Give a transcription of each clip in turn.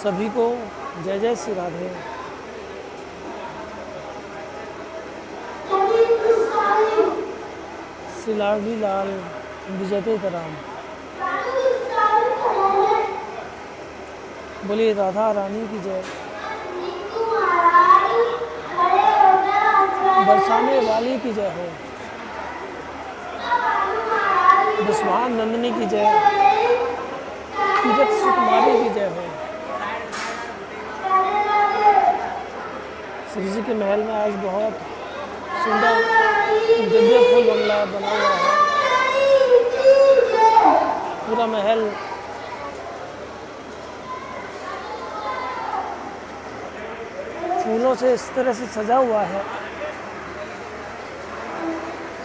सभी को जय जय श्री राधे। श्री लाडली लाल विजयते तराम। बोलिए राधा रानी की जय। बरसाने वाली की जय हो। विश्वान नंदिनी की जय। तीरथ सुकुमारी की जय हो। श्री जी के महल में आज बहुत सुंदर दिव्य फूल बंगला बना हुआ है। पूरा महल फूलों से इस तरह से सजा हुआ है।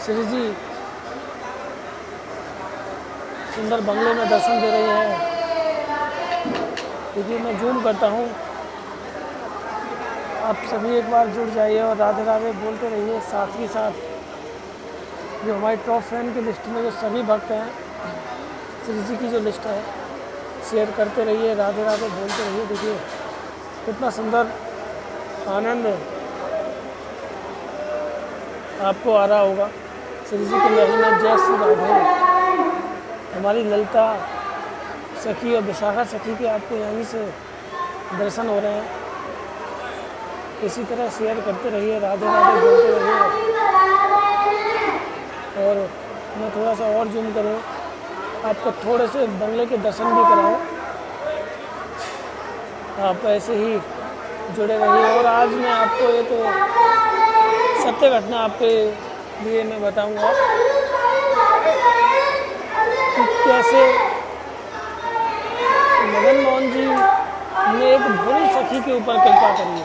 श्री जी सुंदर बंगले में दर्शन दे रही है। देखिए मैं जूम करता हूँ, आप सभी एक बार जुड़ जाइए और राधे राधे बोलते रहिए। साथ ही साथ जो हमारी टॉप फैन की लिस्ट में जो सभी भक्त हैं, श्री जी की जो लिस्ट है शेयर करते रहिए, राधे राधे बोलते रहिए। देखिए कितना सुंदर आनंद आपको आ रहा होगा। श्री जी के महल में जय श्री राधे। हमारी ललिता सखी और विशाखा सखी के आपको यहीं से दर्शन हो रहे हैं। इसी तरह शेयर करते रहिए, राधे राधे बोलते रहिए। और मैं थोड़ा सा और जूम करूँ, आपको थोड़े से बंगले के दर्शन भी कराऊँ। आप ऐसे ही जुड़े रहिए। और आज मैं आपको एक सत्य घटना आपके लिए मैं बताऊंगा कि कैसे मदन मोहन जी ने एक भोली सखी के ऊपर कृपा करी।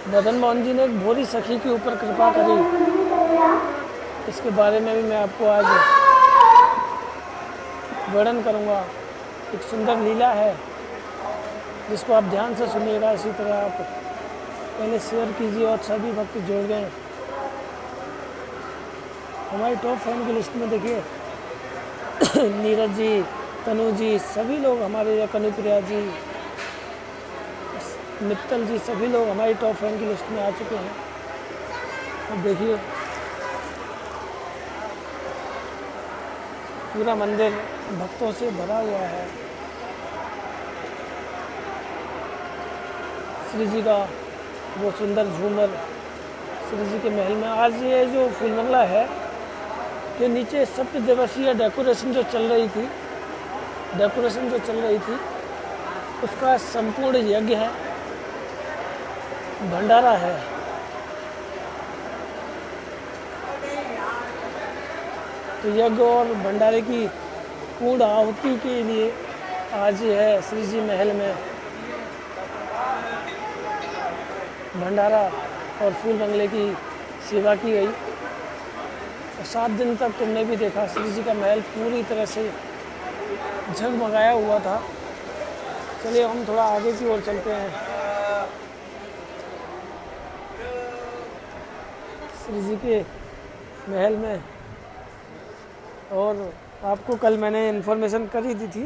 मदन मोहन जी ने एक भोली सखी के ऊपर कृपा करी, इसके बारे में भी मैं आपको आज वर्णन करूंगा। एक सुंदर लीला है जिसको आप ध्यान से सुनिएगा। इसी तरह आप पहले शेयर कीजिए और सभी भक्त जोड़ गए। हमारी टॉप फैन की लिस्ट में देखिए नीरज जी, तनु जी, सभी लोग हमारे, कनुप्रिया जी, मित्तल जी, सभी लोग हमारी टॉप फैन की लिस्ट में आ चुके हैं। अब देखिए पूरा मंदिर भक्तों से भरा हुआ है। श्री जी का वो सुंदर झूमर श्री जी के महल में। आज ये जो फूल बंगला है, ये नीचे सप्त दिवसीय डेकोरेशन जो चल रही थी उसका संपूर्ण यज्ञ है, भंडारा है। तो यज्ञ और भंडारे की पूर्ण आहुति के लिए आज ये है श्री जी महल में भंडारा और फूल बंगले की सेवा की गई। और 7 दिन तक तुमने भी देखा श्री जी का महल पूरी तरह से झगमगाया हुआ था। चलिए हम थोड़ा आगे की ओर चलते हैं। श्री जी के महल में, और आपको कल मैंने इन्फॉर्मेशन कर ही दी थी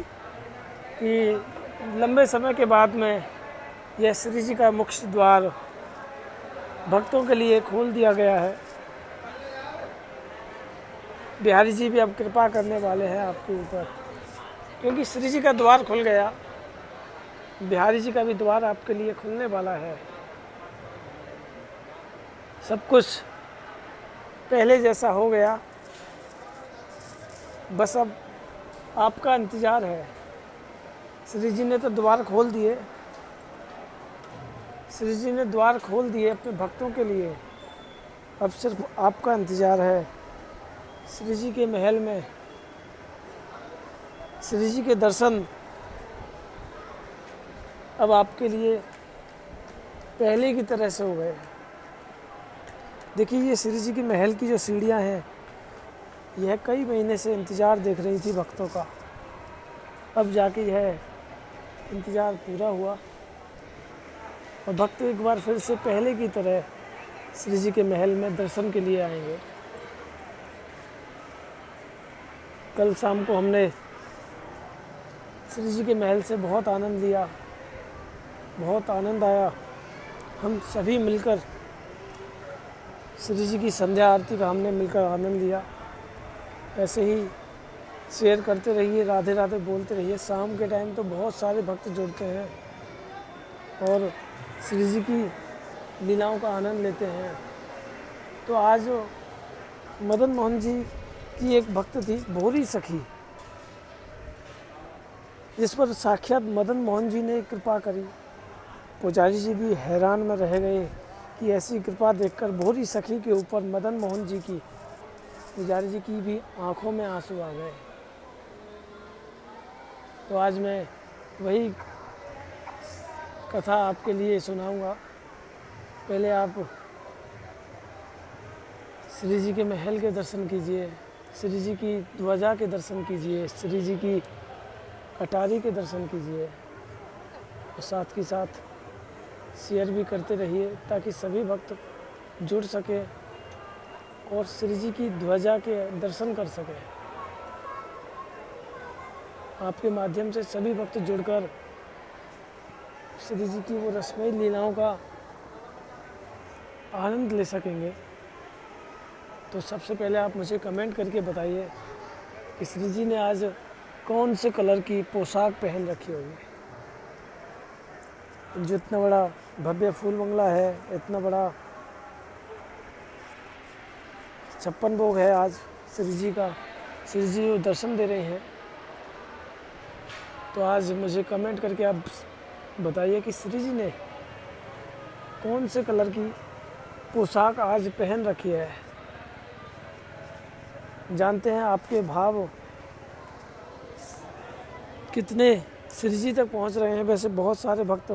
कि लंबे समय के बाद में यह श्री जी का मुख्य द्वार भक्तों के लिए खोल दिया गया है। बिहारी जी भी अब कृपा करने वाले हैं आपके ऊपर, क्योंकि श्री जी का द्वार खुल गया। बिहारी जी का भी द्वार आपके लिए खुलने वाला है। सब कुछ पहले जैसा हो गया, बस अब आपका इंतज़ार है। श्री जी ने तो द्वार खोल दिए, श्री जी ने द्वार खोल दिए अपने भक्तों के लिए। अब सिर्फ आपका इंतज़ार है। श्री जी के महल में श्री जी के दर्शन अब आपके लिए पहले की तरह से हो गए। देखिए ये श्री जी के महल की जो सीढ़ियाँ हैं, यह कई महीने से इंतज़ार देख रही थी भक्तों का। अब जाके यह इंतज़ार पूरा हुआ और भक्त एक बार फिर से पहले की तरह श्री जी के महल में दर्शन के लिए आएंगे। कल शाम को हमने श्री जी के महल से बहुत आनंद लिया, बहुत आनंद आया। हम सभी मिलकर श्री जी की संध्या आरती का हमने मिलकर आनंद लिया। ऐसे ही शेयर करते रहिए, राधे राधे बोलते रहिए। शाम के टाइम तो बहुत सारे भक्त जुड़ते हैं और श्री जी की लीलाओं का आनंद लेते हैं। तो आज मदन मोहन जी की एक भक्त थी भोरी सखी, जिस पर साक्षात मदन मोहन जी ने कृपा करी। पुजारी जी भी हैरान में रह गए कि ऐसी कृपा देखकर भोरी सखी के ऊपर मदन मोहन जी की, पुजारी जी की भी आंखों में आंसू आ गए। तो आज मैं वही कथा आपके लिए सुनाऊंगा। पहले आप श्री जी के महल के दर्शन कीजिए, श्री जी की ध्वजा के दर्शन कीजिए, श्री जी की कटारी के दर्शन कीजिए और साथ ही साथ शेयर भी करते रहिए ताकि सभी भक्त जुड़ सके और श्री जी की ध्वजा के दर्शन कर सके। आपके माध्यम से सभी भक्त जुड़कर श्री जी की वो रसमयी लीलाओं का आनंद ले सकेंगे। तो सबसे पहले आप मुझे कमेंट करके बताइए कि श्री जी ने आज कौन से कलर की पोशाक पहन रखी होगी। जो इतना बड़ा भव्य फूल बंगला है, इतना बड़ा 56 भोग है आज श्री जी का, श्री जी दर्शन दे रहे हैं। तो आज मुझे कमेंट करके आप बताइए कि श्री जी ने कौन से कलर की पोशाक आज पहन रखी है। जानते हैं आपके भाव कितने श्री जी तक पहुंच रहे हैं। वैसे बहुत सारे भक्त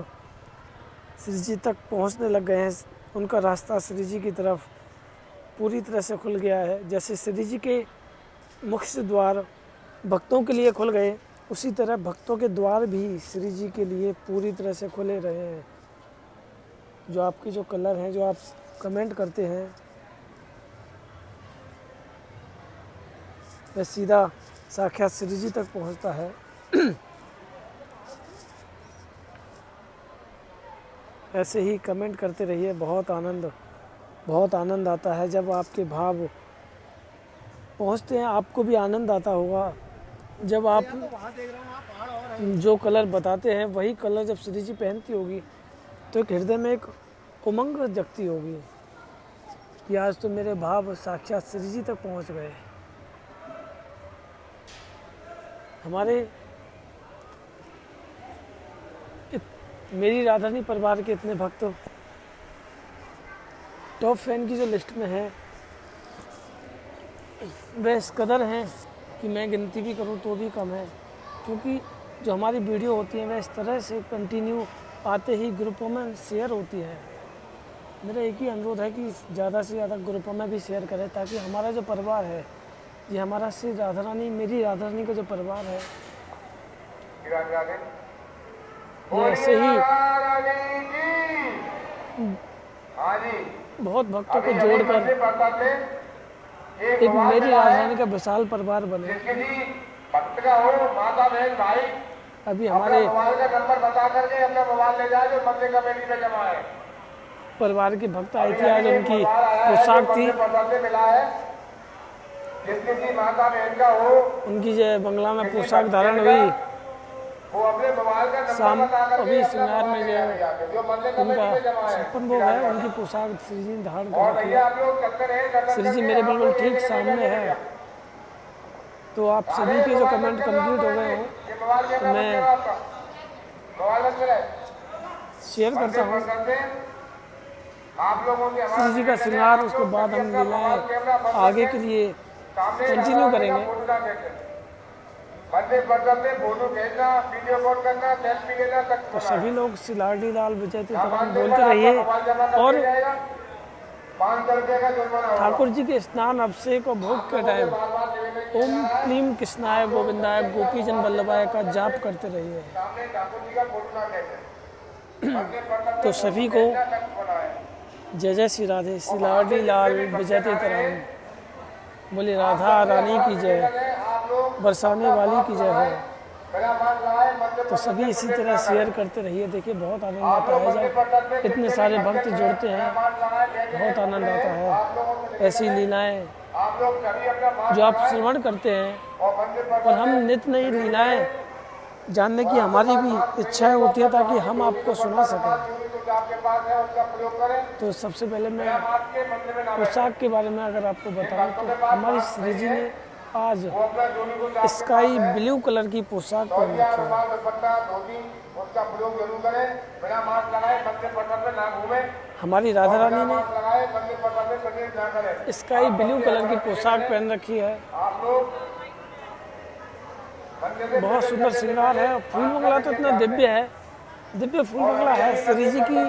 श्री जी तक पहुंचने लग गए हैं, उनका रास्ता श्री जी की तरफ पूरी तरह से खुल गया है। जैसे श्री जी के मुख्य द्वार भक्तों के लिए खुल गए, उसी तरह भक्तों के द्वार भी श्री जी के लिए पूरी तरह से खुले रहे हैं। जो आपकी जो कलर हैं, जो आप कमेंट करते हैं, वह सीधा साक्षात श्री जी तक पहुंचता है। ऐसे ही कमेंट करते रहिए। बहुत आनंद आता है जब आपके भाव पहुंचते हैं। आपको भी आनंद आता होगा जब आप जो कलर बताते हैं वही कलर जब श्री जी पहनती होगी तो एक हृदय में एक उमंग जगती होगी कि आज तो मेरे भाव साक्षात श्री जी तक पहुंच गए। हमारे मेरी राधारानी परिवार के इतने भक्त टॉप फैन की जो लिस्ट में है वह इस कदर हैं कि मैं गिनती भी करूं तो भी कम है। क्योंकि जो हमारी वीडियो होती है वह इस तरह से कंटिन्यू आते ही ग्रुपों में शेयर होती है। मेरा एक ही अनुरोध है कि ज़्यादा से ज़्यादा ग्रुपों में भी शेयर करें ताकि हमारा जो परिवार है, ये हमारा श्री राधारानी, मेरी राधारानी का जो परिवार है, ये ऐसे ही बहुत भक्तों को जोड़कर एक मेरी राधारानी का विशाल परिवार बने। अभी हमारे परिवार के भक्त आए थे, आज उनकी पोशाक थी, उनकी जो बंगला में पोशाक धारण हुई। शाम अभी श्रृंगार में जो उनका 56 भोग है, उनकी पोशाक श्री जी ने धारण कर रखी है। श्री जी मेरे बिल्कुल ठीक सामने है। तो आप सभी के जो कमेंट कंप्लीट हो गए हों तो मैं शेयर करता हूँ श्री जी का श्रृंगार। उसके बाद हम लीलाएं आगे के लिए कंटिन्यू करेंगे। तो सभी लोग सिलाडी लाल विजय तमाम बोलते रहिए और ठाकुर जी के स्नान अभिषेक और भोग के टाइम ओम क्लीम कृष्णाय गोविंदाय गोपीजन वल्लभाय का जाप करते रहिए। तो सभी को जय जय श्री राधे, सिलाडी लाल विजय तराम। बोले राधा रानी की जय, बरसाने वाली की जय हो। तो सभी इसी तरह शेयर करते रहिए। देखिए बहुत आनंद आता है जब इतने सारे भक्त जुड़ते हैं, बहुत आनंद आता है। ऐसी लीलाएं जो आप श्रवण करते हैं और हम नित्य नई लीलाएं जानने की हमारी भी इच्छा होती है ताकि हम आपको सुना सकें। तो सबसे पहले मैं पोशाक के बारे में अगर आपको बताऊं तो हमारी श्री जी ने आज स्काई ब्लू कलर की पोशाक पहन रखी है। हमारी राधा रानी ने स्काई ब्लू कलर की पोशाक पहन रखी है। बहुत सुंदर श्रृंगार है। फूल बंगला तो इतना दिव्य है, दिव्य फूल बंगला है। श्री जी की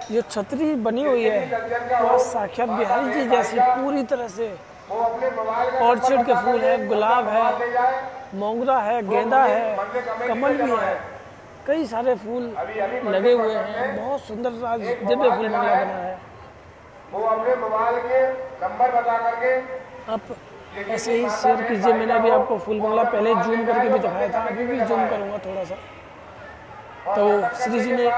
जो छतरी बनी हुई है वह साक्षात बिहारी जी जैसी पूरी तरह से ऑर्चिड के फूल है, गुलाब है, मोगरा है, गेंदा है, कमल भी है, कई सारे फूल लगे हुए हैं। बहुत सुंदर दिव्य फूल बंगला बना है। आप ऐसे ही शेयर कीजिए। मैंने अभी आपको फूल बंगला पहले जूम करके भी दिखाया था, अभी भी जूम करूँगा थोड़ा सा। तो श्री जी ने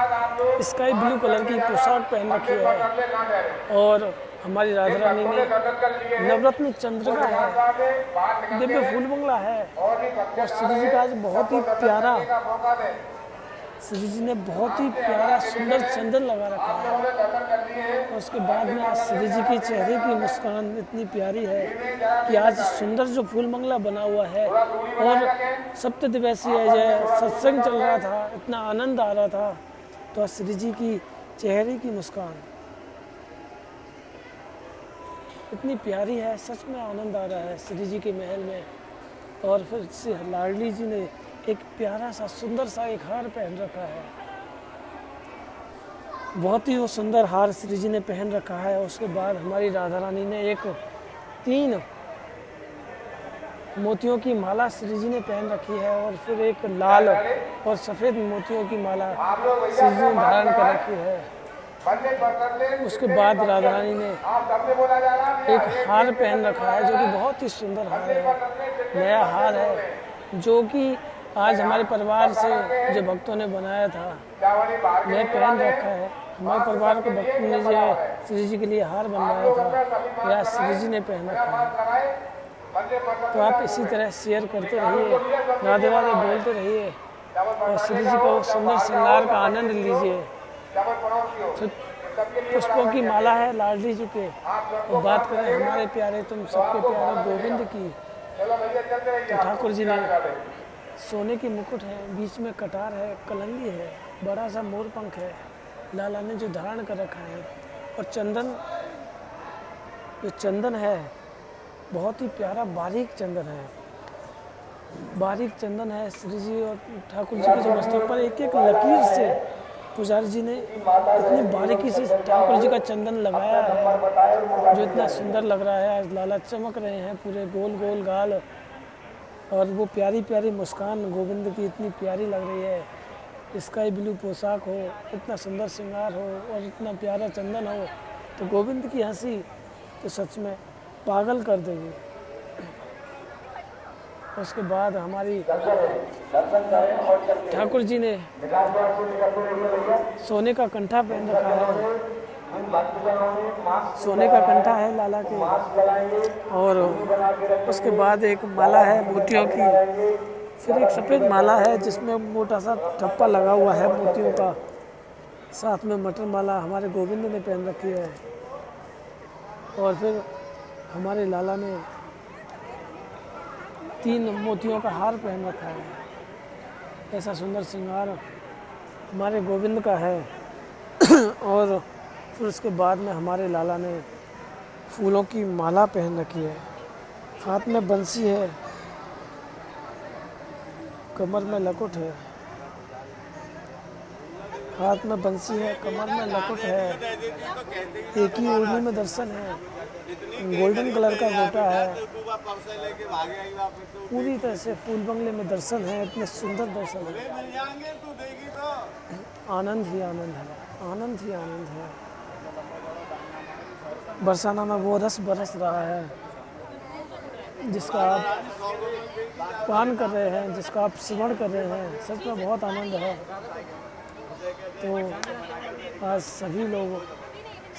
स्काई ब्लू कलर की पोशाक पहन रखी है और हमारी राधा रानी ने नवरत्न चंद्रिका है, दिव्य फूल बंगला है। और श्री जी का आज बहुत ही प्यारा, श्री जी ने बहुत ही प्यारा सुंदर चंदन लगा रखा है। और उसके बाद में आज श्री जी की चेहरे की मुस्कान इतनी प्यारी है कि आज सुंदर जो फूल बंगला बना हुआ है और सप्तदिवसीय जय सत्संग चल रहा था, इतना आनंद आ रहा था। तो आज श्री जी की चेहरे की मुस्कान इतनी प्यारी है, सच में आनंद आ रहा है श्री जी के महल में। और फिर से लाडली जी ने एक प्यारा सा सुंदर सा एक हार पहन रखा है। बहुत ही वो सुंदर हार श्री जी ने पहन रखा है। उसके बाद हमारी राधा रानी ने एक 3 मोतियों की माला श्री जी ने पहन रखी है और फिर एक लाल और सफ़ेद मोतियों की माला श्री जी ने धारण कर रखी है। उसके बाद राधा रानी ने एक हार पहन रखा है जो कि बहुत ही सुंदर हार है, नया हार है जो कि आज हमारे परिवार से जो भक्तों ने बनाया था वह पहन रखा है। हमारे परिवार के भक्तों ने जो श्री जी के लिए हार बनवाया था यह श्री जी ने पहन रखा है। तो आप इसी तरह शेयर करते रहिए, राधे राधे बोलते रहिए और श्री जी को सुंदर श्रृंगार का आनंद लीजिए। पुष्पों की माला है लाडली जी के। और बात करें हमारे प्यारे तुम सबके प्यारे गोविंद की, तो ठाकुर जी ने सोने की मुकुट है, बीच में कटार है, कलंदी है, बड़ा सा मोर पंख है, लाला ने जो धारण कर रखा है। और चंदन, जो चंदन है बहुत ही प्यारा बारीक चंदन है, बारीक चंदन है। श्री जी और ठाकुर जी के जो मस्तक पर एक एक लकीर से पुजारी जी ने इतनी बारीकी से ठाकुर जी का चंदन लगाया है जो इतना सुंदर लग रहा है। आज लाला चमक रहे हैं, पूरे गोल गोल गाल और वो प्यारी प्यारी मुस्कान गोविंद की इतनी प्यारी लग रही है। स्काई ब्लू पोशाक हो, इतना सुंदर श्रृंगार हो और इतना प्यारा चंदन हो तो गोविंद की हंसी तो सच में पागल कर देगी। उसके बाद हमारी ठाकुर जी ने सोने का कंठा पहन रखा है, सोने का कंठा है लाला के। और उसके बाद एक माला है मोतियों की, फिर एक सफ़ेद माला है जिसमें मोटा सा ठप्पा लगा हुआ है मोतियों का, साथ में मटर माला हमारे गोविंद ने पहन रखी है। और फिर हमारे लाला ने 3 मोतियों का हार पहन रखा है। ऐसा सुंदर श्रृंगार हमारे गोविंद का है। और फिर उसके बाद में हमारे लाला ने फूलों की माला पहन रखी है, हाथ में बंसी है, कमर में लकुट है, हाथ में बंसी है, कमर में लकुट है, एक ही ओढ़नी में दर्शन है, गोल्डन कलर का गोटा है, पूरी तरह से फूल बंगले में दर्शन है। इतने सुंदर दर्शन है, आनंद ही आनंद है, आनंद ही आनंद है। बरसाना में वो रस बरस रहा है। जिसका आप पान कर रहे हैं, जिसका आप स्मरण कर रहे हैं, सच में बहुत आनंद है। तो आज सभी लोग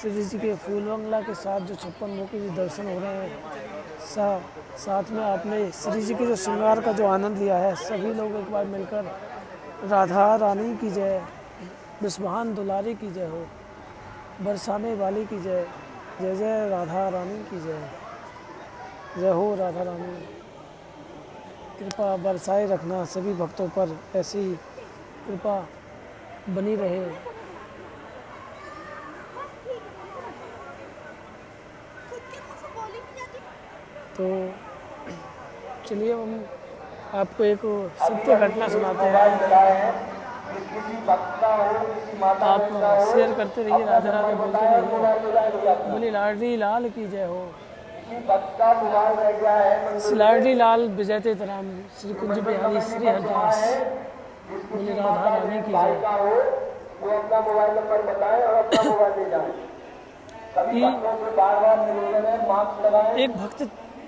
श्री जी के फूल बंगला के साथ जो 56 मुखी जी दर्शन हो रहे हैं, साथ में आपने श्री जी के जो श्रृंगार का जो आनंद लिया है, सभी लोग एक बार मिलकर राधा रानी की जय, विश्वान दुलारी की जय हो, बरसाने वाली की जय, जय जय राधा रानी की जय, जय हो राधा रानी। कृपा बरसाए रखना सभी भक्तों पर, ऐसी कृपा बनी रहे। तो चलिए हम आपको एक सत्य घटना सुनाते हैं। आप शेयर करते रहिए, राधे राधे बोलते रहिए। बोली लाडली लाल की जय हो। लाडली लाल विजय तेतराम श्री कुंज बिहारी श्री हरदास, बोली राधा रानी की जय।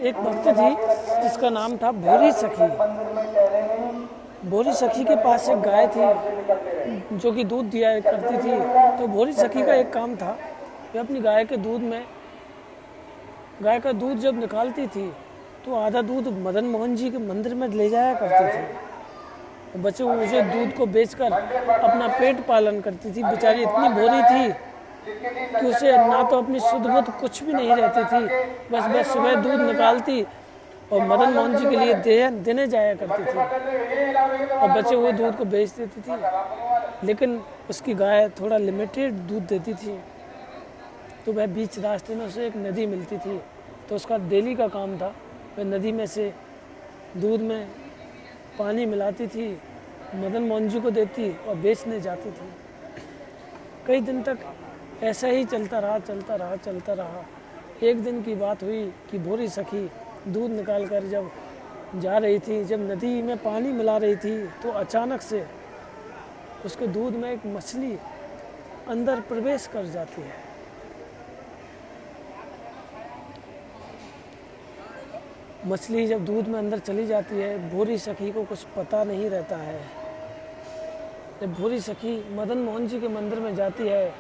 एक भक्त थी जिसका नाम था भोरी सखी। भोरी सखी के पास एक गाय थी जो कि दूध दिया करती थी। तो भोरी सखी का एक काम था कि अपनी गाय के दूध में, गाय का दूध जब निकालती थी तो आधा दूध मदन मोहन जी के मंदिर में ले जाया करती थी। बच्चे उसे दूध को बेचकर अपना पेट पालन करती थी। बेचारी इतनी भोरी थी कि उसे ना तो अपनी शुद्ध बुद्ध कुछ भी नहीं रहती थी, बस सुबह दूध निकालती और मदन मोहन जी के लिए देने जाया करती थी और बच्चे वो दूध को बेच देती थी। लेकिन उसकी गाय थोड़ा लिमिटेड दूध देती थी। तो वह बीच रास्ते में उसे एक नदी मिलती थी, तो उसका डेली का काम था वह नदी में से दूध में पानी मिलाती थी, मदन मोहन जी को देती और बेचने जाती थी। कई दिन तक ऐसा ही चलता रहा। एक दिन की बात हुई कि भोरी सखी दूध निकाल कर जब जा रही थी, जब नदी में पानी मिला रही थी, तो अचानक से उसके दूध में एक मछली अंदर प्रवेश कर जाती है। मछली जब दूध में अंदर चली जाती है, भोरी सखी को कुछ पता नहीं रहता है। जब भोरी सखी मदन मोहन जी के मंदिर में जाती है,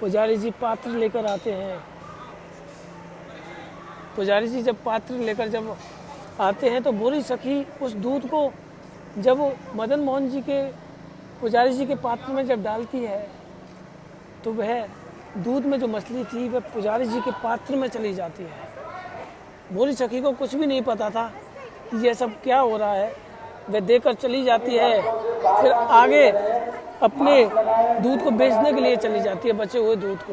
पुजारी जी पात्र लेकर आते हैं। पुजारी जी जब पात्र लेकर जब आते हैं तो भोरी सखी उस दूध को जब मदन मोहन जी के पुजारी जी के पात्र में जब डालती है तो वह दूध में जो मछली थी वह पुजारी जी के पात्र में चली जाती है। भोरी सखी को कुछ भी नहीं पता था कि यह सब क्या हो रहा है। वह देकर चली जाती है, फिर आगे अपने दूध को बेचने के लिए चली जाती है, बचे हुए दूध को।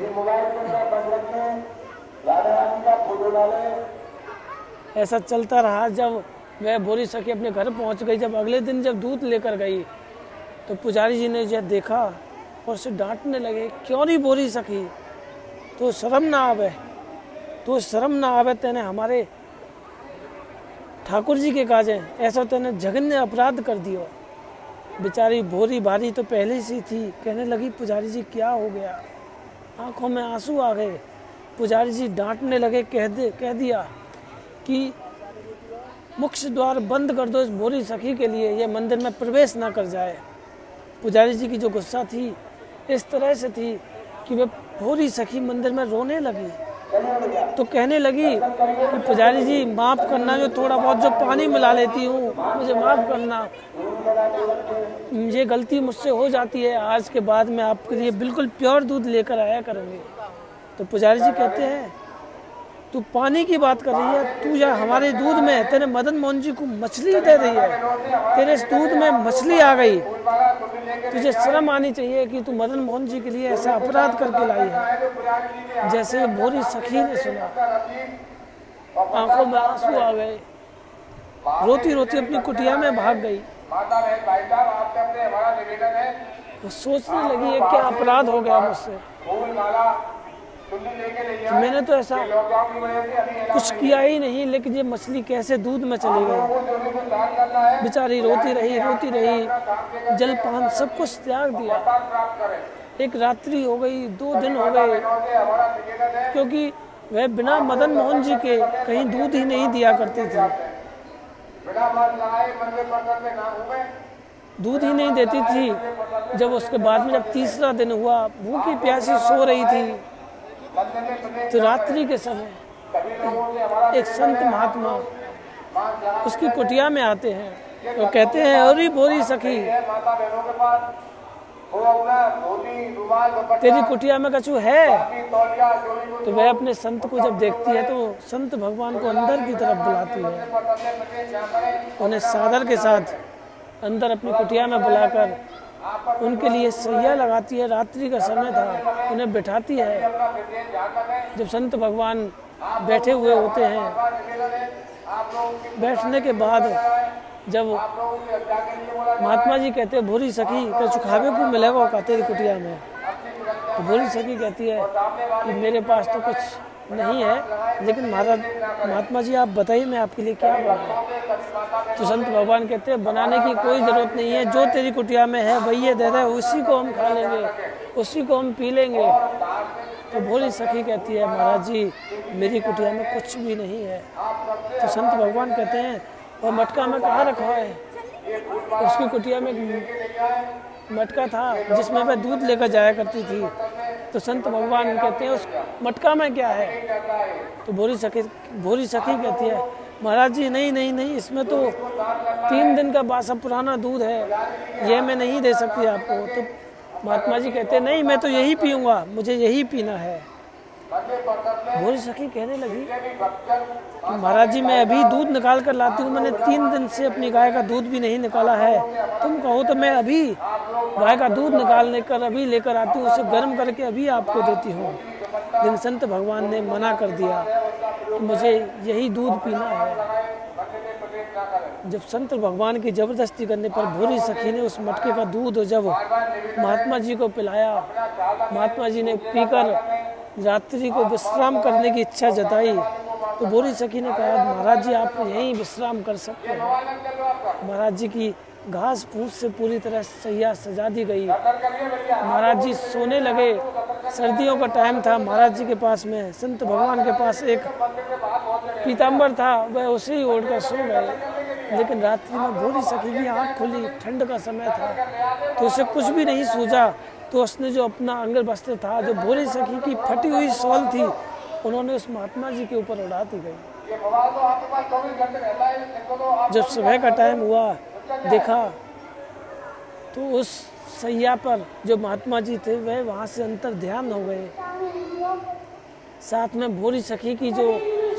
ऐसा चलता रहा। जब वह भोरी सखी अपने घर पहुंच गई, जब अगले दिन जब दूध लेकर गई तो पुजारी जी ने जब देखा और उसे डांटने लगे, क्यों नहीं भोरी सखी, तो शर्म ना आवे तेने हमारे ठाकुर जी के काजे, ऐसा तेने जघन्य अपराध कर दिया। बेचारी भोरी भारी तो पहले से थी, कहने लगी पुजारी जी क्या हो गया, आंखों में आंसू आ गए। पुजारी जी डांटने लगे, कह दिया कि मुख्य द्वार बंद कर दो इस भोरी सखी के लिए, ये मंदिर में प्रवेश ना कर जाए। पुजारी जी की जो गुस्सा थी इस तरह से थी कि वे भोरी सखी मंदिर में रोने लगी। तो कहने लगी कि पुजारी जी माफ़ करना, जो थोड़ा बहुत जो पानी मिला लेती हूँ मुझे माफ़ करना, ये गलती मुझसे हो जाती है, आज के बाद मैं आपके लिए बिल्कुल प्योर दूध लेकर आया करूँगी। तो पुजारी जी कहते हैं तू पानी की बात कर रही है, तू या हमारे दूध में तेरे मदन मोहन जी को मछली दे रही है, तेरे इस दूध में मछली आ गई, तुझे शर्म आनी चाहिए कि तू मदन मोहन जी के लिए ऐसा अपराध करके लाई है। जैसे भोरी सखी ने सुना, आंखों में आंसू आ गए, रोती रोती अपनी कुटिया में भाग गई। वो सोचने लगी है क्या अपराध हो गया मुझसे, मैंने तो ऐसा कुछ किया ही नहीं, लेकिन ये मछली कैसे दूध में चली गई। बेचारी रोती रही, जलपान सब कुछ त्याग दिया। एक रात्रि हो गई, 2 दिन हो गए, क्योंकि वह बिना मदन मोहन जी के कहीं दूध ही नहीं दिया करती थी। दूध ही नहीं देती थी। जब उसके बाद में जब तीसरा दिन हुआ, भूखी प्यासी सो रही थी, तो रात्रि के समय एक संत महात्मा उसकी कुटिया में आते हैं और कहते हैं, अरे बोरी सखी, तेरी कुटिया में कछु है? तो वह अपने संत को जब देखती है तो संत भगवान को अंदर की तरफ बुलाती है, उन्हें सादर के साथ अंदर अपनी कुटिया में बुलाकर उनके लिए सैया लगाती है। रात्रि का समय था, उन्हें बिठाती है। जब संत भगवान बैठे हुए होते हैं, बैठने के बाद जब महात्मा जी कहते हैं, भूरी सखी कुछ खावे को मिलेगा का तेरी कुटिया में? तो भूरी सखी कहती है कि मेरे पास तो कुछ नहीं है, लेकिन महात्मा जी आप बताइए मैं आपके लिए क्या बनाऊं? तो संत भगवान कहते हैं, बनाने की कोई ज़रूरत नहीं है, जो तेरी कुटिया में है वही दे रहे, उसी को हम खा लेंगे, उसी को हम पी लेंगे। तो भोली सखी कहती है, महाराज जी मेरी कुटिया में कुछ भी नहीं है। तो संत भगवान कहते हैं, और मटका में कहाँ रखा है? उसकी कुटिया में मटका था जिसमें वह दूध लेकर जाया करती थी। तो संत भगवान कहते हैं, उस मटका में क्या है? तो भोरी सखी कहती है, महाराज जी नहीं नहीं नहीं, इसमें तो 3 दिन का बासा पुराना दूध है, यह मैं नहीं दे सकती आपको। तो महात्मा जी कहते हैं, नहीं मैं तो यही पीऊँगा, मुझे यही पीना है। भोरी सखी कहने लगी कि महाराज जी मैं अभी दूध निकाल कर लाती हूँ, मैंने 3 दिन से अपनी गाय का दूध भी नहीं निकाला है, तुम कहो तो मैं अभी गाय का दूध निकालने कर अभी लेकर आती हूँ, उसे गर्म करके अभी आपको देती हूँ। लेकिन संत भगवान ने मना कर दिया कि मुझे यही दूध पीना है। जब संत भगवान की जबरदस्ती करने पर भोरी सखी ने उस मटके का दूध जब महात्मा जी को पिलाया, महात्मा जी ने पीकर रात्रि को विश्राम करने की इच्छा जताई। तो भोरी सखी ने कहा, महाराज जी आप यहीं विश्राम कर सकते हैं। महाराज जी की घास फूस से पूरी तरह सैया सजा दी गई। महाराज जी सोने लगे। सर्दियों का टाइम था। महाराज जी के पास में संत भगवान के पास एक पीताम्बर था, वह उसे ही ओढ़कर सो गए। लेकिन रात्रि में भोरी सखी की आँख खुली, ठंड का समय था, तो उसे कुछ भी नहीं सूझा। तो उसने जो अपना अंग वस्त्र था, जो भोरी सखी की फटी हुई शॉल थी, उन्होंने उस महात्मा जी के ऊपर उड़ा दी गई। जब सुबह का टाइम हुआ, देखा तो उस सैया पर जो महात्मा जी थे वह वहाँ से अंतर ध्यान हो गए। साथ में भोरी सखी की जो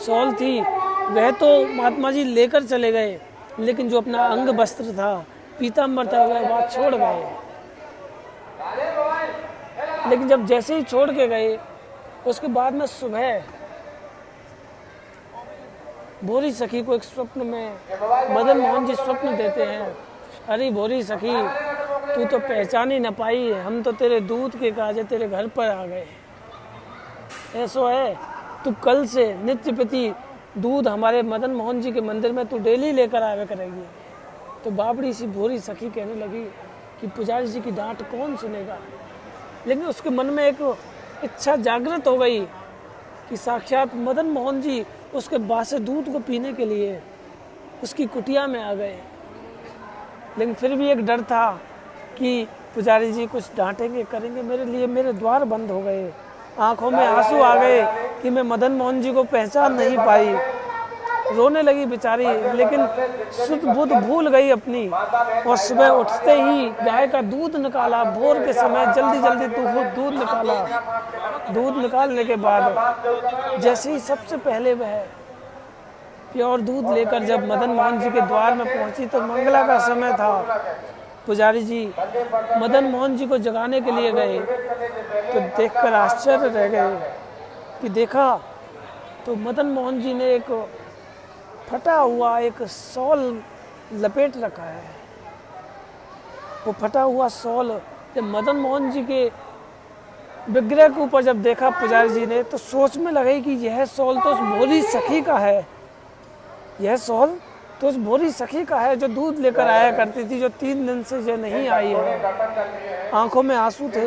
शॉल थी वह तो महात्मा जी लेकर चले गए, लेकिन जो अपना अंग वस्त्र था, पीताम्बर था, वह वहाँ छोड़ गए। लेकिन जब जैसे ही छोड़ के गए, उसके बाद में सुबह भोरी सखी को एक स्वप्न में मदन मोहन जी स्वप्न देते हैं, अरे भोरी सखी तू तो पहचान ही न पाई, हम तो तेरे दूध के काजे तेरे घर पर आ गए। ऐसा है, तू कल से नित्य प्रति दूध हमारे मदन मोहन जी के मंदिर में तू डेली लेकर आया करेगी। तो बाबड़ी सी भोरी सखी कहने लगी कि पुजारी जी की डांट कौन सुनेगा। लेकिन उसके मन में एक इच्छा जागृत हो गई कि साक्षात मदन मोहन जी उसके बासे दूध को पीने के लिए उसकी कुटिया में आ गए। लेकिन फिर भी एक डर था कि पुजारी जी कुछ डांटेंगे करेंगे मेरे लिए। मेरे द्वार बंद हो गए, आंखों में आंसू आ गए कि मैं मदन मोहन जी को पहचान नहीं पाई। रोने लगी बेचारी, लेकिन शुद्ध बुद्ध भूल गई अपनी। और सुबह उठते ही गाय का दूध निकाला, भोर के समय जल्दी जल्दी दूध निकाला। दूध निकालने के बाद जैसे ही सबसे पहले वह प्योर दूध लेकर जब मदन मोहन जी के द्वार में पहुंची तो मंगला का समय था। पुजारी जी मदन मोहन जी को जगाने के लिए गए तो देखकर आश्चर्य रह गए कि देखा तो मदन मोहन जी ने एक फटा हुआ एक शॉल लपेट रखा है। वो फटा हुआ शॉल जब मदन मोहन जी के विग्रह के ऊपर जब देखा पुजारी जी ने, तो सोच में लगे कि यह शॉल तो उस भोरी सखी का है, यह शॉल तो उस भोरी सखी का है जो दूध लेकर आया करती थी, जो 3 दिन से जो नहीं आई है। आंखों में आंसू थे।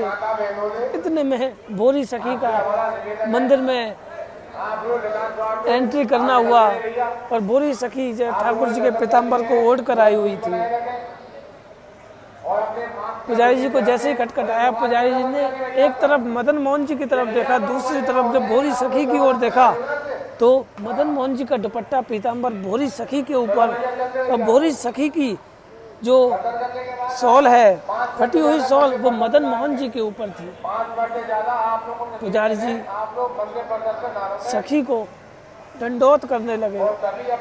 इतने में भोरी सखी का मंदिर में एंट्री करना हुआ और बुरी सखी जो ठाकुर जी के पीताम्बर को ओढ़ कर आई हुई थी। पुजारी जी को जैसे ही खटखटाया, पुजारी जी ने एक तरफ मदन मोहन जी की तरफ देखा, दूसरी तरफ जब भोरी सखी की ओर देखा तो मदन मोहन जी का दुपट्टा पीताम्बर भोरी सखी के ऊपर, और भोरी सखी की जो शॉल है, फटी हुई शॉल, वो मदन मोहन जी के ऊपर थी। पुजारी जी सखी को दंडोत करने लगे।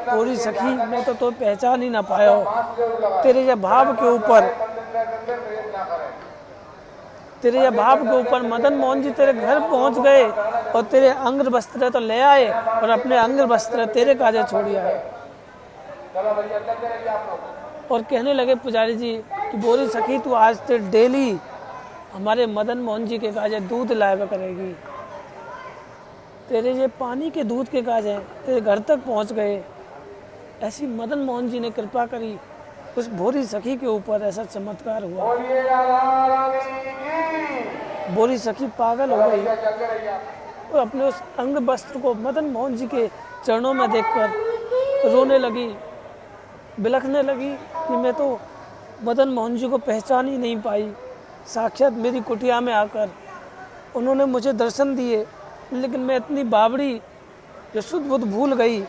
भोरी सखी, मैं तो पहचान ही ना पाया हो, तेरे ये भाव के ऊपर, तेरे ये भाव के ऊपर मदन मोहन जी तेरे घर पहुंच गए और तेरे अंग वस्त्र तो ले आए और अपने अंग वस्त्र तेरे काजे छोड़ आए। और कहने लगे पुजारी जी कि बोरी सखी तू आज से डेली हमारे मदन मोहन जी के काजे दूध लाया करेगी, तेरे ये पानी के दूध के काजे तेरे घर तक पहुंच गए। ऐसी मदन मोहन जी ने कृपा करी, उस भोरी सखी के ऊपर ऐसा चमत्कार हुआ। भोरी सखी पागल हो गई और अपने उस अंग वस्त्र को मदन मोहन जी के चरणों में देखकर रोने लगी, बिलखने लगी कि मैं तो मदन मोहन जी को पहचान ही नहीं पाई। साक्षात मेरी कुटिया में आकर उन्होंने मुझे दर्शन दिए, लेकिन मैं इतनी बावड़ी जो शुद्ध बुद्ध भूल गई,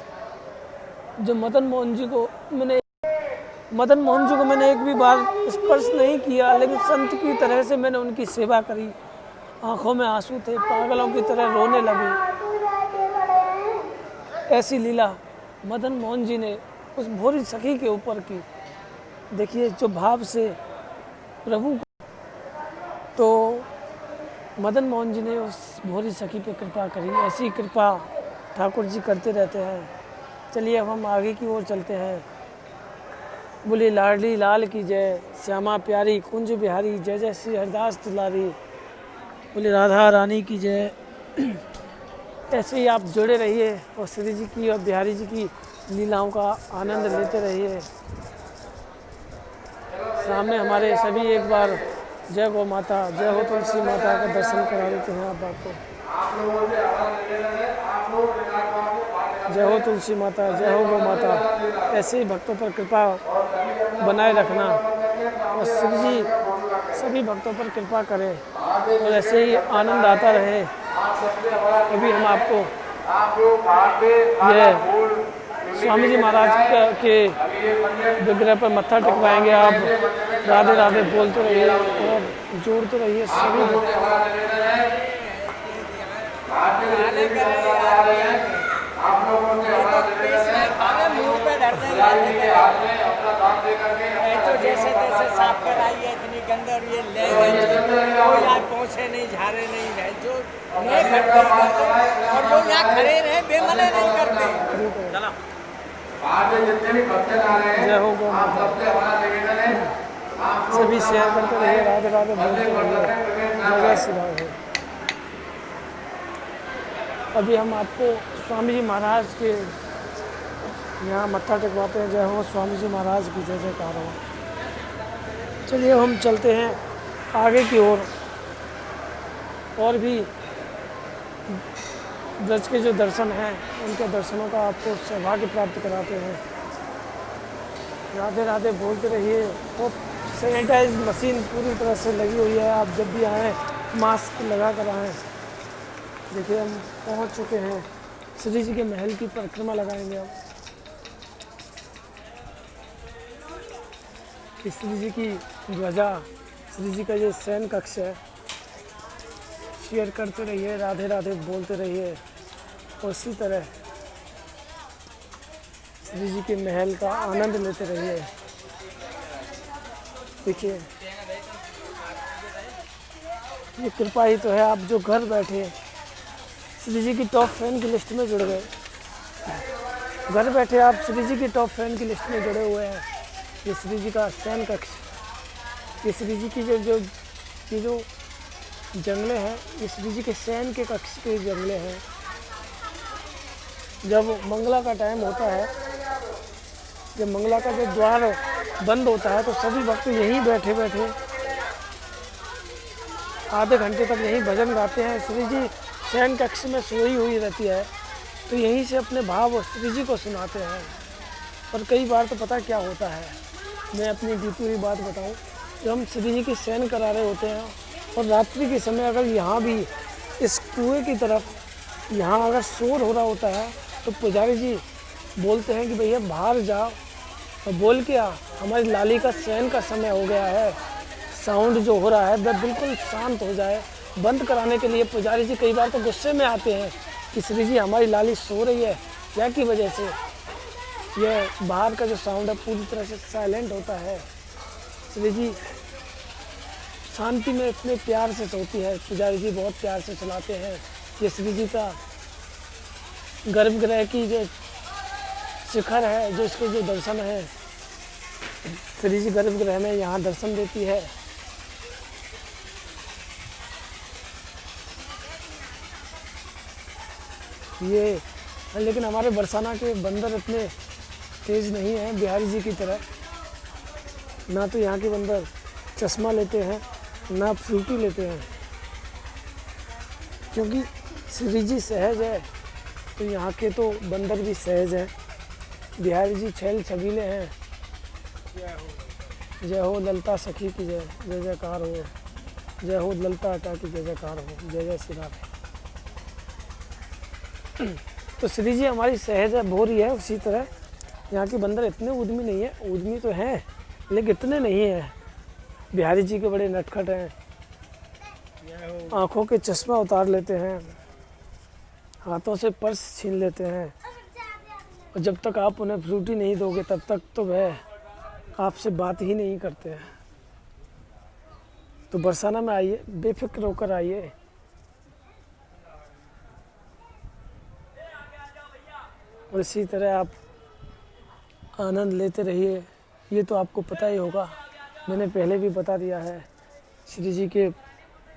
जो मदन मोहन जी को मैंने एक भी बार स्पर्श नहीं किया, लेकिन संत की तरह से मैंने उनकी सेवा करी। आंखों में आंसू थे, पागलों की तरह रोने लगी। ऐसी लीला मदन मोहन जी ने उस भोरी सखी के ऊपर की। देखिए जो भाव से प्रभु, तो मदन मोहन जी ने उस भोरी सखी पे कृपा करी। ऐसी कृपा ठाकुर जी करते रहते हैं। चलिए अब हम आगे की ओर चलते हैं। बोली लाडली लाल की जय, श्यामा प्यारी कुंज बिहारी, जय जय श्री हरदास दुलारी। बोली राधा रानी की जय। ऐसे ही आप जुड़े रहिए और श्री जी की और बिहारी जी की लीलाओं का आनंद लेते रहिए। सामने हमारे सभी एक बार जय गौ माता, जय हो तुलसी माता का दर्शन करा देते हैं आप आपको। जय हो तुलसी माता, जय हो गौ माता। ऐसे ही भक्तों पर कृपा बनाए रखना और श्री जी सभी भक्तों पर कृपा करें और ऐसे ही आनंद आता रहे। अभी हम आपको ये स्वामी जी महाराज के विग्रह पर मत्था टिकवाएंगे। आप राधे राधे बोलते रहिए और जोड़ते रहिए सभी तो जैसे तैसे साफ कराइए, इतनी गंदर ये ले गए, कोई यहाँ पहुँचे नहीं, झाड़े नहीं गए, जो नहीं करते और लोग यहाँ खड़े रहे बेमने नहीं करते। चलो जय हो गौ माता। सभी शेयर करते रहिए, राधे राधे बोलते रहिए, जय श्री राधे। अभी हम आपको स्वामी जी महाराज के यहाँ मत्था टेकवाते हैं। जय हो स्वामी जी महाराज की जय जयकार हो। चलिए हम चलते हैं आगे की ओर और भी ब्रज के जो दर्शन हैं उनके दर्शनों का आपको सौभाग्य प्राप्त कराते हैं। राधे राधे बोलते रहिए। और सैनिटाइज मशीन पूरी तरह से लगी हुई है, आप जब भी आएँ मास्क लगा कर आएँ। देखिए हम पहुंच चुके हैं, श्री जी के महल की परिक्रमा लगाएंगे अब। श्री जी की ध्वजा, श्री जी का ये शयन कक्ष है। शेयर करते रहिए, राधे राधे बोलते रहिए और इसी तरह श्री जी के महल का आनंद लेते रहिए। देखिए ये कृपा ही तो है, आप जो घर बैठे श्री जी की टॉप फैन की लिस्ट में जुड़ गए। घर बैठे आप श्री जी की टॉप फैन की लिस्ट में जुड़े हुए हैं। ये श्री जी का शयन कक्ष, ये श्री जी की जो जंगले हैं, ये श्री जी के शयन के कक्ष के जंगले हैं। जब मंगला का टाइम होता है, जब मंगला का जो द्वार बंद होता है, तो सभी भक्त यहीं बैठे बैठे आधे घंटे तक यहीं भजन गाते हैं। श्री जी शयन कक्ष में सोई हुई रहती है तो यहीं से अपने भाव श्री जी को सुनाते हैं। पर कई बार तो पता क्या होता है, मैं अपनी बीती हुई बात बताऊं, जब हम श्री जी की शयन करा रहे होते हैं और रात्रि के समय अगर यहाँ भी इस कुएं की तरफ यहाँ अगर शोर हो रहा होता है तो पुजारी जी बोलते हैं कि भैया बाहर जाओ और बोल के आ, हमारी लाली का शयन का समय हो गया है, साउंड जो हो रहा है वह बिल्कुल शांत हो जाए। बंद कराने के लिए पुजारी जी कई बार तो गुस्से में आते हैं कि श्री जी हमारी लाली सो रही है, क्या की वजह से यह बाहर का जो साउंड है पूरी तरह से साइलेंट होता है। श्री जी शांति में इतने प्यार से सोती है, पुजारी जी बहुत प्यार से सुलाते हैं। ये श्री जी का गर्भगृह की जो शिखर है, जो इसके जो दर्शन है, श्री जी गर्भगृह में यहाँ दर्शन देती है। ये लेकिन हमारे बरसाना के बंदर इतने तेज नहीं हैं बिहारी जी की तरह। ना तो यहाँ के बंदर चश्मा लेते हैं, ना फ्रूटी लेते हैं, क्योंकि श्री जी सहज है तो यहाँ के तो बंदर भी सहज हैं। बिहारी जी छैल छबीले हैं। जय हो ललता सखी की जय, जय जयकार हो, जय हो ललता अटा की जय जयकार हो, जय जय श्री राम। तो श्री जी हमारी सहज है, भोरी है। उसी तरह यहाँ के बंदर इतने उद्यमी नहीं है, उद्यमी तो हैं लेकिन इतने नहीं हैं। बिहारी जी के बड़े नटखट हैं, आंखों के चश्मा उतार लेते हैं, हाथों से पर्स छीन लेते हैं, और जब तक आप उन्हें फ्रूटी नहीं दोगे तब तक तो वह आपसे बात ही नहीं करते हैं। तो बरसाना में आइए, बेफिक्र होकर आइए। और इसी तरह आप आनंद लेते रहिए। ये तो आपको पता ही होगा, मैंने पहले भी बता दिया है, श्री जी के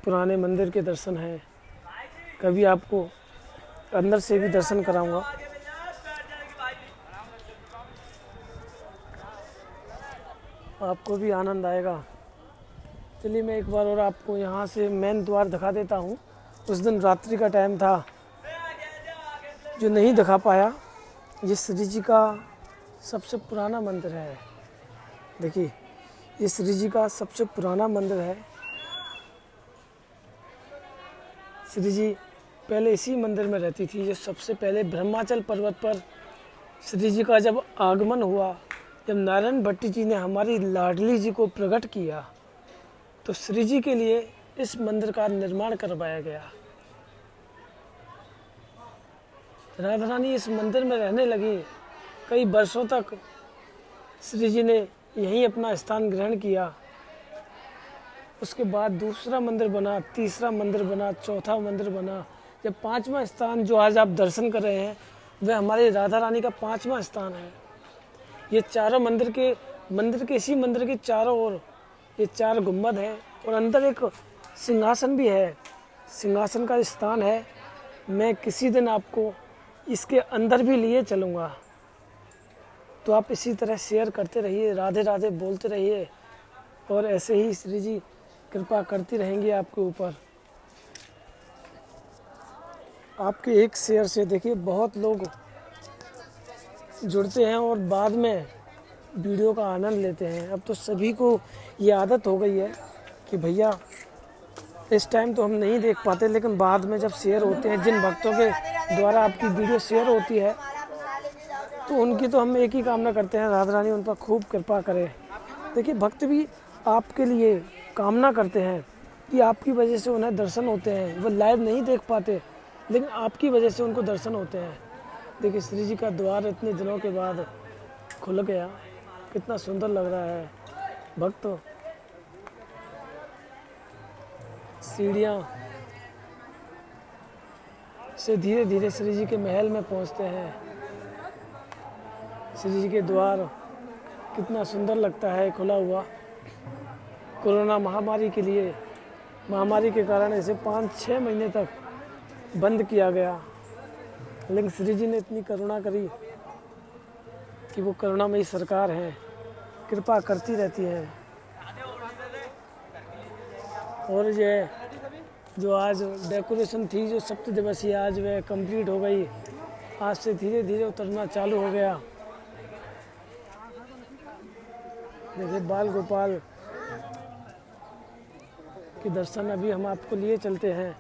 पुराने मंदिर के दर्शन हैं। कभी आपको अंदर से भी दर्शन कराऊंगा। आपको भी आनंद आएगा। चलिए मैं एक बार और आपको यहाँ से मेन द्वार दिखा देता हूँ। उस दिन रात्रि का टाइम था जो नहीं दिखा पाया। ये श्री जी का सबसे पुराना मंदिर है। देखिए ये श्री जी का सबसे पुराना मंदिर है। श्री जी पहले इसी मंदिर में रहती थी। जो सबसे पहले ब्रह्माचल पर्वत पर श्री जी का जब आगमन हुआ, जब नारायण भट्टी जी ने हमारी लाडली जी को प्रकट किया, तो श्री जी के लिए इस मंदिर का निर्माण करवाया गया। राधा रानी इस मंदिर में रहने लगी। कई वर्षों तक श्री जी ने यहीं अपना स्थान ग्रहण किया। उसके बाद दूसरा मंदिर बना, तीसरा मंदिर बना, चौथा मंदिर बना। जब पांचवा स्थान जो आज आप दर्शन कर रहे हैं वह हमारी राधा रानी का पांचवा स्थान है। ये चारों मंदिर के इसी मंदिर के चारों ओर ये चार गुम्बद हैं और अंदर एक सिंहासन भी है। सिंहासन का स्थान है। मैं किसी दिन आपको इसके अंदर भी लिए चलूँगा। तो आप इसी तरह शेयर करते रहिए, राधे राधे बोलते रहिए, और ऐसे ही श्री जी कृपा करती रहेंगी आपके ऊपर। आपके एक शेयर से देखिए बहुत लोग जुड़ते हैं और बाद में वीडियो का आनंद लेते हैं। अब तो सभी को ये आदत हो गई है कि भैया इस टाइम तो हम नहीं देख पाते, लेकिन बाद में जब शेयर होते हैं, जिन भक्तों के द्वारा आपकी वीडियो शेयर होती है, तो उनकी तो हम एक ही कामना करते हैं, राधा रानी उन पर खूब कृपा करे। देखिए भक्त भी आपके लिए कामना करते हैं कि आपकी वजह से उन्हें दर्शन होते हैं। वो लाइव नहीं देख पाते, लेकिन आपकी वजह से उनको दर्शन होते हैं। देखिए श्री जी का द्वार इतने दिनों के बाद खुल गया, कितना सुंदर लग रहा है। भक्त सीढ़ियाँ से धीरे धीरे श्री जी के महल में पहुंचते हैं। श्री जी के द्वार कितना सुंदर लगता है खुला हुआ। कोरोना महामारी के कारण इसे 5-6 महीने तक बंद किया गया, लेकिन श्री जी ने इतनी करुणा करी कि वो करुणामयी सरकार है, कृपा करती रहती है। और ये जो आज डेकोरेशन थी जो 7 दिवसीय, आज वह कंप्लीट हो गई। आज से धीरे धीरे उतरना चालू हो गया। देखिए बाल गोपाल के दर्शन अभी हम आपको लिए चलते हैं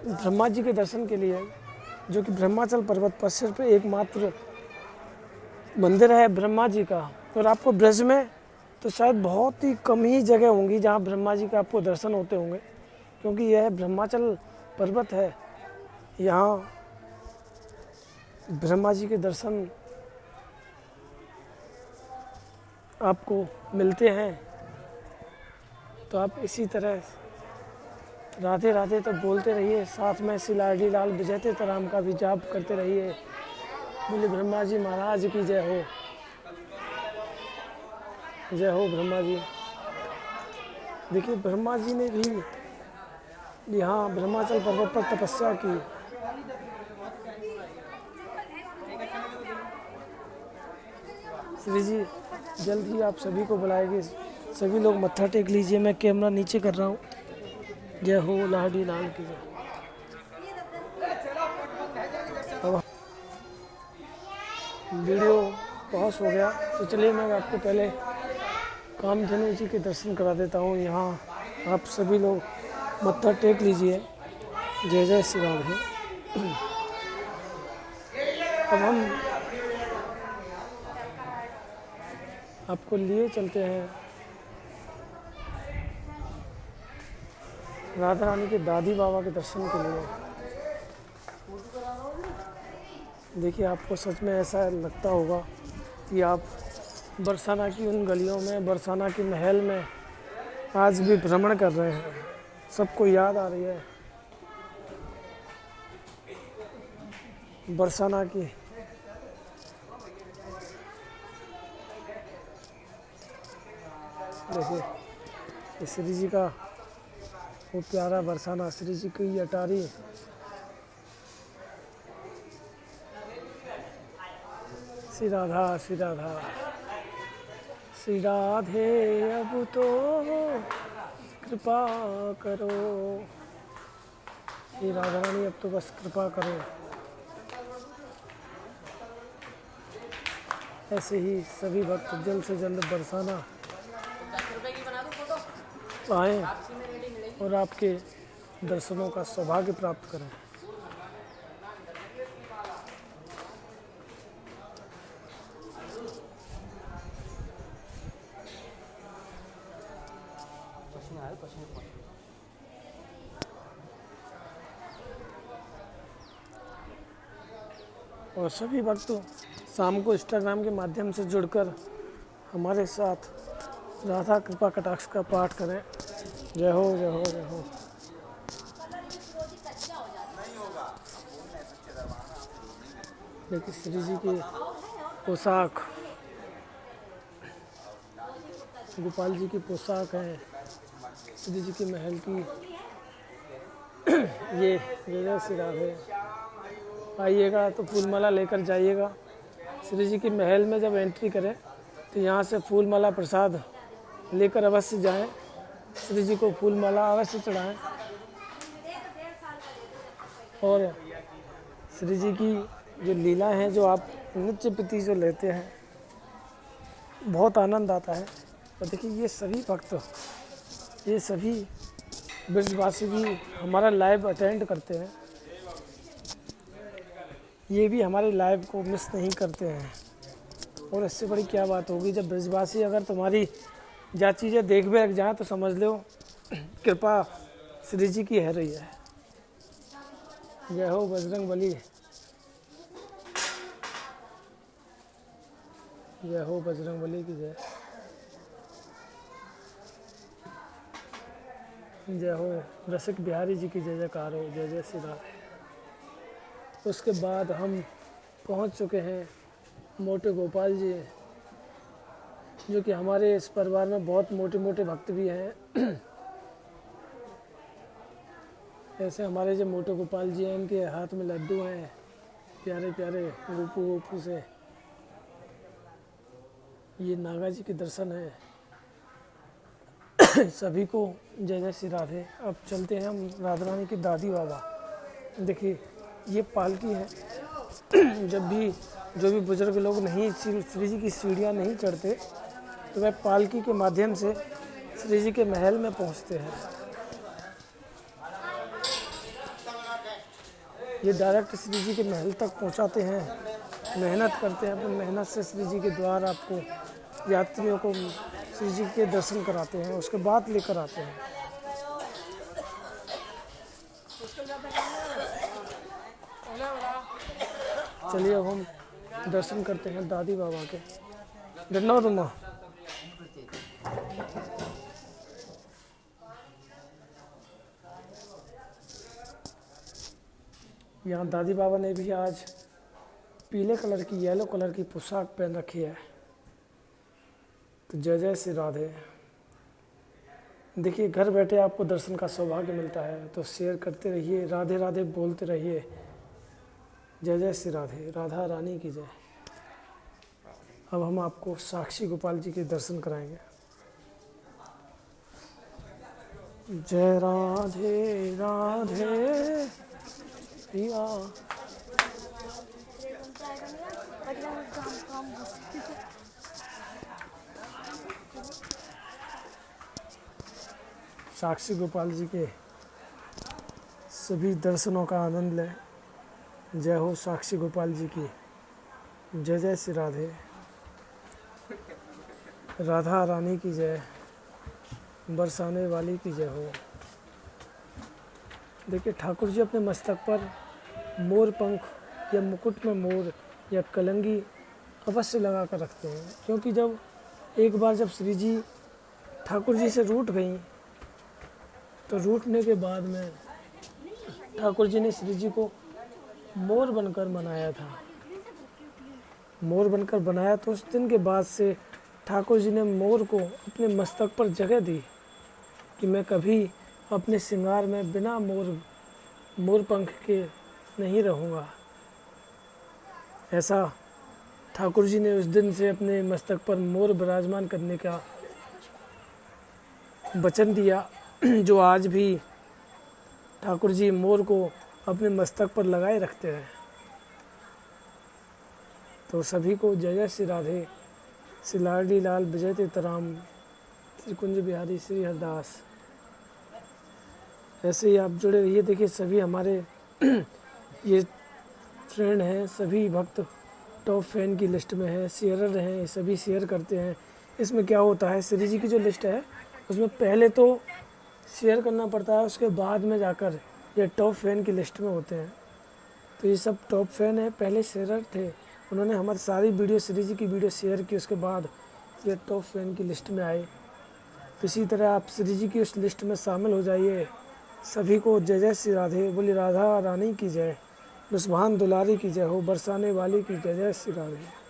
ब्रह्मा जी के दर्शन के लिए, जो कि ब्रह्माचल पर्वत पर सिर्फ एकमात्र मंदिर है ब्रह्मा जी का। और आपको ब्रज में तो शायद बहुत ही कम ही जगह होंगी जहाँ ब्रह्मा जी का आपको दर्शन होते होंगे, क्योंकि यह ब्रह्माचल पर्वत है। यहाँ ब्रह्मा जी के दर्शन आपको मिलते हैं। तो आप इसी तरह राधे राधे तो बोलते रहिए, साथ में श्री लाडी लाल विजयते तराम का भी जाप करते रहिए। बोले ब्रह्मा जी महाराज की जय हो, जय हो ब्रह्मा जी। देखिए ब्रह्मा जी ने भी यहाँ ब्रह्माचल पर्वत पर तपस्या की। श्री जी जल्द ही आप सभी को बुलाएंगे, सभी लोग मत्था टेक लीजिए। मैं कैमरा नीचे कर रहा हूँ। जय हो लाडी लाल की जय। अब वीडियो पॉज हो गया, तो चलिए मैं आपको पहले कामधेनु जी के दर्शन करा देता हूँ। यहाँ आप सभी लोग मत्था टेक लीजिए। जय जय श्री राधे। अब हम आपको लिए चलते हैं राधा रानी के दादी बाबा के दर्शन के लिए। देखिए आपको सच में ऐसा लगता होगा कि आप बरसाना की उन गलियों में, बरसाना के महल में आज भी भ्रमण कर रहे हैं। सबको याद आ रही है बरसाना की। देखिए श्री जी का वो प्यारा बरसाना, श्री जी की अटारी। श्री राधा श्री राधा श्री राधे अब तो कृपा करो। श्री राधा रानी अब तो बस कृपा करो। ऐसे ही सभी भक्त जल्द से जल्द बरसाना आए और आपके दर्शनों का सौभाग्य प्राप्त करें। और सभी भक्त शाम को इंस्टाग्राम के माध्यम से जुड़कर हमारे साथ राधा कृपा कटाक्ष का पाठ करें। जय हो जय हो जय हो। देखिए श्री जी की पोशाक, गोपाल जी की पोशाक है, श्री जी के महल की। ये जय श्री राधे। आइएगा तो फूल माला लेकर जाइएगा। श्री जी के महल में जब एंट्री करें तो यहाँ से फूल माला प्रसाद लेकर अवश्य जाएं। श्री जी को फूल माला अवश्य चढ़ाएं। और श्री जी की जो लीला हैं, जो आप नित्य प्रति जो लेते हैं, बहुत आनंद आता है। और देखिए ये सभी भक्त, ये सभी ब्रजवासी भी हमारा लाइव अटेंड करते हैं। ये भी हमारे लाइव को मिस नहीं करते हैं। और इससे बड़ी क्या बात होगी, जब ब्रजवासी अगर तुम्हारी जा चीज़ें देख भी रख जाए तो समझ लो कृपा श्री जी की है रही है। जय हो बजरंग बली, जय हो बजरंग बली की जय। जय हो रसिक बिहारी जी की जय जयकार हो। जय जय श्री राधे। उसके बाद हम पहुंच चुके हैं मोटे गोपाल जी, जो कि हमारे इस परिवार में बहुत मोटे मोटे भक्त भी हैं। ऐसे हमारे जो मोटे गोपाल जी हैं, इनके हाथ में लड्डू हैं प्यारे प्यारे गोपू गोपू से। ये नागा जी के दर्शन है। सभी को जय जय श्री राधे। अब चलते हैं हम राधा रानी की दादी बाबा। देखिए ये पालकी है जब भी जो भी बुजुर्ग लोग नहीं श्री जी की सीढ़ियाँ नहीं चढ़ते तो वह पालकी के माध्यम से श्री जी के महल में पहुंचते हैं। ये डायरेक्ट श्री जी के महल तक पहुंचाते हैं, मेहनत करते हैं, अपनी मेहनत से श्री जी के द्वार आपको यात्रियों को श्री जी के दर्शन कराते हैं, उसके बाद लेकर आते हैं। चलिए अब हम दर्शन करते हैं दादी बाबा के। डरना तुम यहाँ दादी बाबा ने भी आज पीले कलर की, येलो कलर की पोशाक पहन रखी है। तो जय जय श्री राधे। देखिए घर बैठे आपको दर्शन का सौभाग्य मिलता है तो शेयर करते रहिए, राधे राधे बोलते रहिए। जय जय श्री राधे, राधा रानी की जय। अब हम आपको साक्षी गोपाल जी के दर्शन कराएंगे। जय राधे राधे प्रिया। साक्षी गोपाल जी के सभी दर्शनों का आनंद लें। जय हो साक्षी गोपाल जी की। जय जय श्री राधे, राधा रानी की जय, बरसाने वाली की जय हो। देखिए ठाकुर जी अपने मस्तक पर मोर पंख या मुकुट में मोर या कलंगी अवश्य लगा कर रखते हैं, क्योंकि जब एक बार जब श्री जी ठाकुर जी से रूठ गई तो रूठने के बाद में ठाकुर जी ने श्री जी को मोर बनकर बनाया था। मोर बनकर बनाया तो उस दिन के बाद से ठाकुर जी ने मोर को अपने मस्तक पर जगह दी कि मैं कभी अपने श्रृंगार में बिना मोर पंख के नहीं रहूँगा। ऐसा ठाकुर जी ने उस दिन से अपने मस्तक पर मोर विराजमान करने का वचन दिया, जो आज भी ठाकुर जी मोर को अपने मस्तक पर लगाए रखते हैं। तो सभी को जय जय श्री राधे। श्री लाडी लाल विजय तीर्थराम, श्री कुंज बिहारी, श्री हरदास। ऐसे ही आप जुड़े रहिए। देखिए सभी हमारे ये फ्रेंड हैं, सभी भक्त टॉप फैन की लिस्ट में हैं, शेयरर हैं, सभी शेयर करते हैं। इसमें क्या होता है, श्री जी की जो लिस्ट है उसमें पहले तो शेयर करना पड़ता है, उसके बाद में जाकर ये टॉप फैन की लिस्ट में होते हैं। तो ये सब टॉप फैन है, पहले शेयरर थे, उन्होंने हमारी सारी वीडियो श्री जी की वीडियो शेयर की, उसके बाद ये टॉप फैन की लिस्ट में आए। तो इसी तरह आप श्री जी की उस लिस्ट में शामिल हो जाइए। सभी को जय जय श्री राधे। बोली राधा रानी की जय, नुस्बान दुलारी की जय हो, बरसाने वाली की जय जय श्री राधे।